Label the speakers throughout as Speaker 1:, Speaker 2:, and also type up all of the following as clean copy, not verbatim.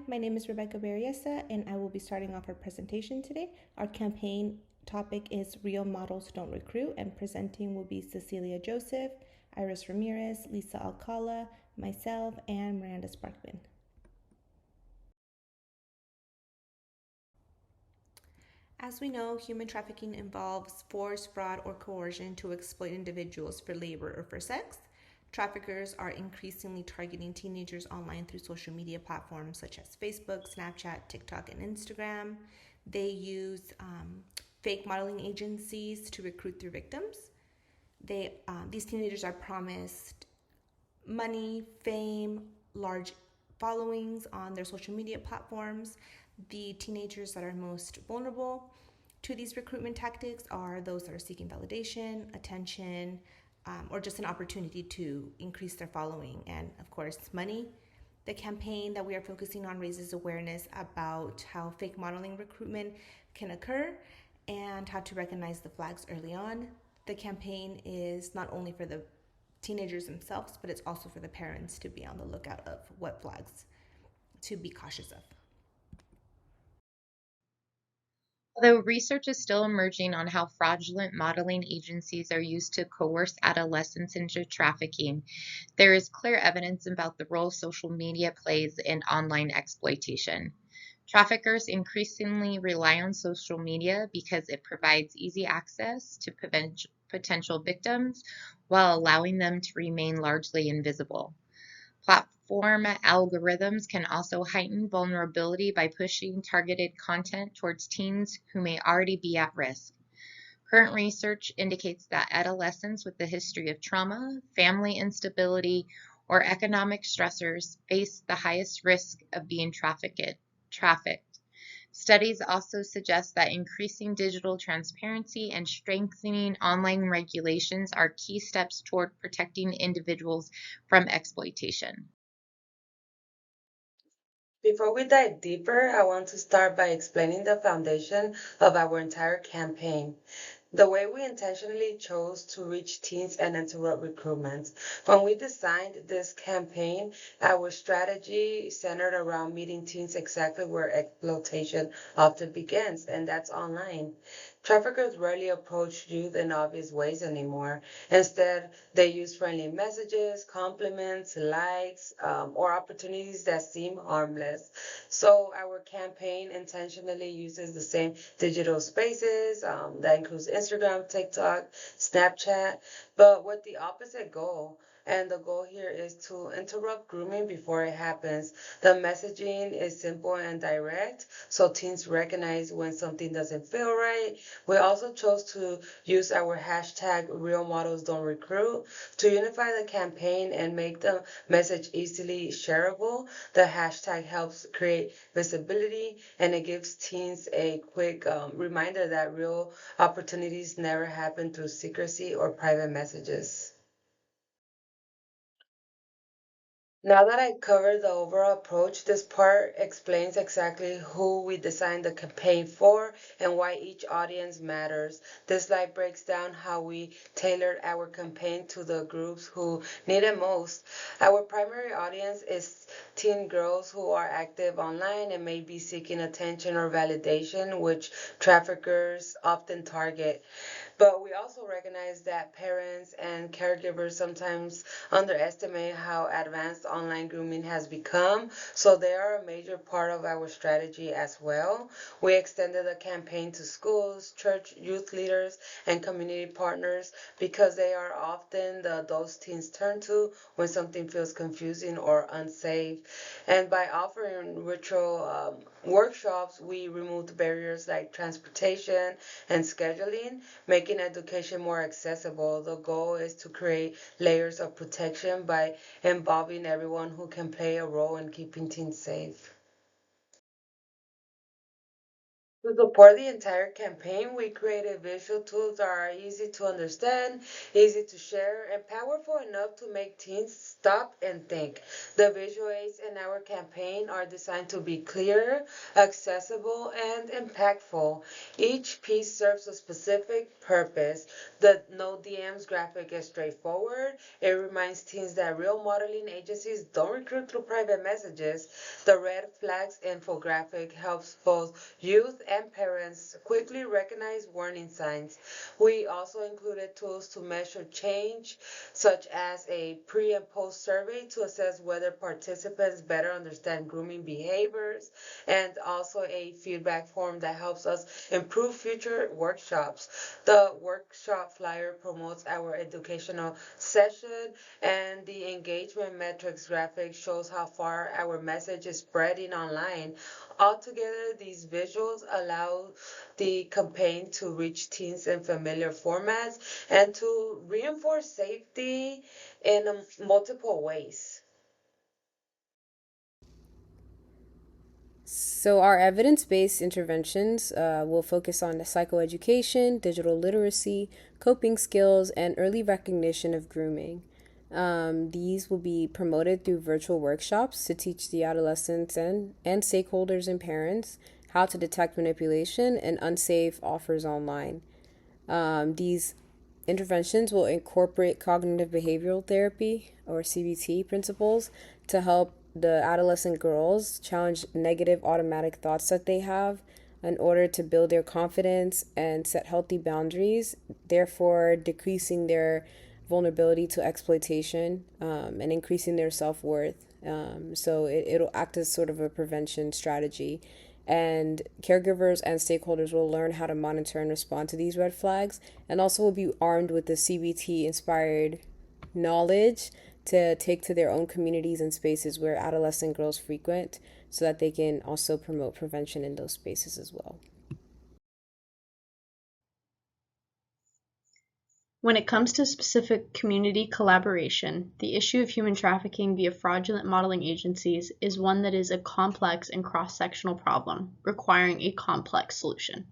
Speaker 1: my name is Rebecca Berriesa, and I will be starting off our presentation today. Our campaign topic is Real Models Don't Recruit, and presenting will be Cecilia Joseph, Iris Ramirez, Lisa Alcala, myself, and Miranda Sparkman. As we know, human trafficking involves force, fraud, or coercion to exploit individuals for labor or for sex. Traffickers are increasingly targeting teenagers online through social media platforms such as Facebook, Snapchat, TikTok, and Instagram. They use fake modeling agencies to recruit their victims. These teenagers are promised money, fame, large followings on their social media platforms. The teenagers that are most vulnerable to these recruitment tactics are those that are seeking validation, attention, or just an opportunity to increase their following, and of course, money. The campaign that we are focusing on raises awareness about how fake modeling recruitment can occur and how to recognize the flags early on. The campaign is not only for the teenagers themselves, but it's also for the parents to be on the lookout of what flags to be cautious of.
Speaker 2: Although research is still emerging on how fraudulent modeling agencies are used to coerce adolescents into trafficking, there is clear evidence about the role social media plays in online exploitation. Traffickers increasingly rely on social media because it provides easy access to potential victims while allowing them to remain largely invisible. Platform algorithms can also heighten vulnerability by pushing targeted content towards teens who may already be at risk. Current research indicates that adolescents with a history of trauma, family instability, or economic stressors face the highest risk of being trafficked. Studies also suggest that increasing digital transparency and strengthening online regulations are key steps toward protecting individuals from exploitation.
Speaker 3: Before we dive deeper, I want to start by explaining the foundation of our entire campaign. The way we intentionally chose to reach teens and interrupt recruitment. When we designed this campaign, our strategy centered around meeting teens exactly where exploitation often begins, and that's online. Traffickers rarely approach youth in obvious ways anymore. Instead, they use friendly messages, compliments, likes, or opportunities that seem harmless. So our campaign intentionally uses the same digital spaces that includes Instagram, TikTok, Snapchat, but with the opposite goal. And the goal here is to interrupt grooming before it happens. The messaging is simple and direct, so teens recognize when something doesn't feel right. We also chose to use our hashtag Real Models Don't Recruit to unify the campaign and make the message easily shareable. The hashtag helps create visibility and it gives teens a quick reminder that real opportunities never happen through secrecy or private messages. Now that I covered the overall approach, this part explains exactly who we designed the campaign for and why each audience matters. This slide breaks down how we tailored our campaign to the groups who need it most. Our primary audience is teen girls who are active online and may be seeking attention or validation, which traffickers often target. But we also recognize that parents and caregivers sometimes underestimate how advanced online grooming has become, so they are a major part of our strategy as well. We extended the campaign to schools, church youth leaders, and community partners because they are often the adults teens turn to when something feels confusing or unsafe. And by offering virtual workshops, we removed barriers like transportation and scheduling, making education more accessible. The goal is to create layers of protection by involving everyone who can play a role in keeping teens safe. To support the entire campaign, we created visual tools that are easy to understand, easy to share, and powerful enough to make teens stop and think. The visual aids in our campaign are designed to be clear, accessible, and impactful. Each piece serves a specific purpose. The No DMs graphic is straightforward. It reminds teens that real modeling agencies don't recruit through private messages. The red flags infographic helps both youth and parents quickly recognize warning signs. We also included tools to measure change, such as a pre and post survey to assess whether participants better understand grooming behaviors, and also a feedback form that helps us improve future workshops. The workshop flyer promotes our educational session, and the engagement metrics graphic shows how far our message is spreading online. Altogether, these visuals allow the campaign to reach teens in familiar formats and to reinforce safety in multiple ways.
Speaker 4: So, our evidence based interventions will focus on the psychoeducation, digital literacy, coping skills, and early recognition of grooming. These will be promoted through virtual workshops to teach the adolescents and stakeholders and parents how to detect manipulation and unsafe offers online. These interventions will incorporate cognitive behavioral therapy or CBT principles to help the adolescent girls challenge negative automatic thoughts that they have in order to build their confidence and set healthy boundaries, therefore decreasing their vulnerability to exploitation and increasing their self-worth. It'll act as sort of a prevention strategy. And caregivers and stakeholders will learn how to monitor and respond to these red flags, and also will be armed with the CBT inspired knowledge to take to their own communities and spaces where adolescent girls frequent so that they can also promote prevention in those spaces as well.
Speaker 5: When it comes to specific community collaboration, the issue of human trafficking via fraudulent modeling agencies is one that is a complex and cross-sectional problem, requiring a complex solution.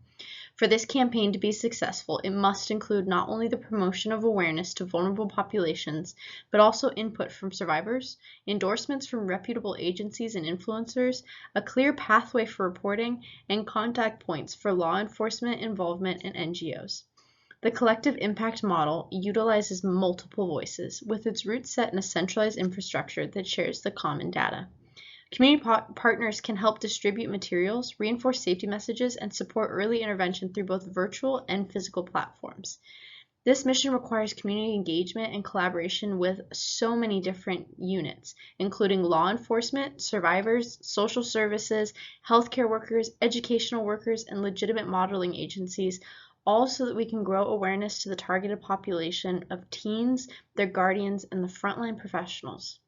Speaker 5: For this campaign to be successful, it must include not only the promotion of awareness to vulnerable populations, but also input from survivors, endorsements from reputable agencies and influencers, a clear pathway for reporting, and contact points for law enforcement involvement and NGOs. The collective impact model utilizes multiple voices, with its roots set in a centralized infrastructure that shares the common data. Community partners can help distribute materials, reinforce safety messages, and support early intervention through both virtual and physical platforms. This mission requires community engagement and collaboration with so many different units, including law enforcement, survivors, social services, healthcare workers, educational workers, and legitimate modeling agencies, all so that we can grow awareness to the targeted population of teens, their guardians, and the frontline professionals.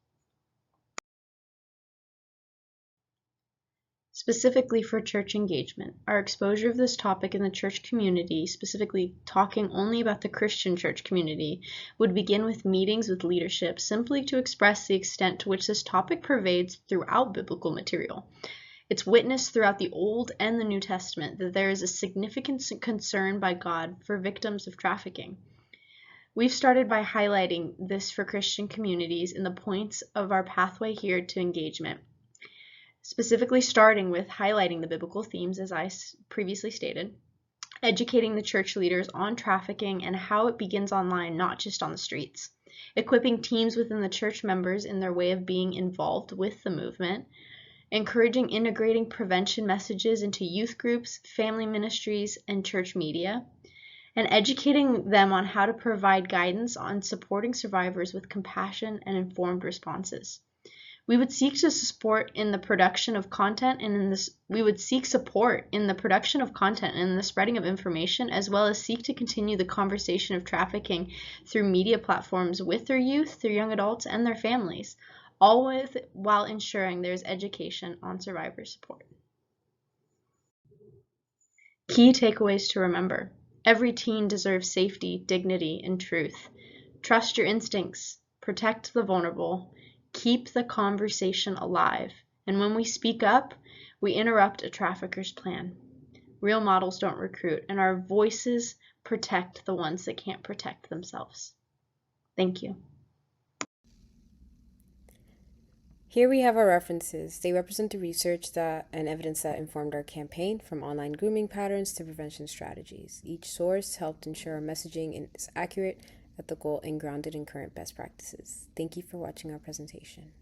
Speaker 5: Specifically for church engagement, our exposure of this topic in the church community, specifically talking only about the Christian church community, would begin with meetings with leadership simply to express the extent to which this topic pervades throughout biblical material. It's witnessed throughout the Old and the New Testament that there is a significant concern by God for victims of trafficking. We've started by highlighting this for Christian communities in the points of our pathway here to engagement, specifically starting with highlighting the biblical themes, as I previously stated, educating the church leaders on trafficking and how it begins online, not just on the streets, equipping teams within the church members in their way of being involved with the movement, encouraging integrating prevention messages into youth groups, family ministries, and church media, and educating them on how to provide guidance on supporting survivors with compassion and informed responses. We would seek to support in the production of content and in the spreading of information, as well as seek to continue the conversation of trafficking through media platforms with their youth, their young adults, and their families, all while ensuring there's education on survivor support. Key takeaways to remember. Every teen deserves safety, dignity, and truth. Trust your instincts. Protect the vulnerable. Keep the conversation alive. And when we speak up, we interrupt a trafficker's plan. Real models don't recruit, and our voices protect the ones that can't protect themselves. Thank you.
Speaker 4: Here we have our references. They represent the research and evidence that informed our campaign, from online grooming patterns to prevention strategies. Each source helped ensure our messaging is accurate, ethical, and grounded in current best practices. Thank you for watching our presentation.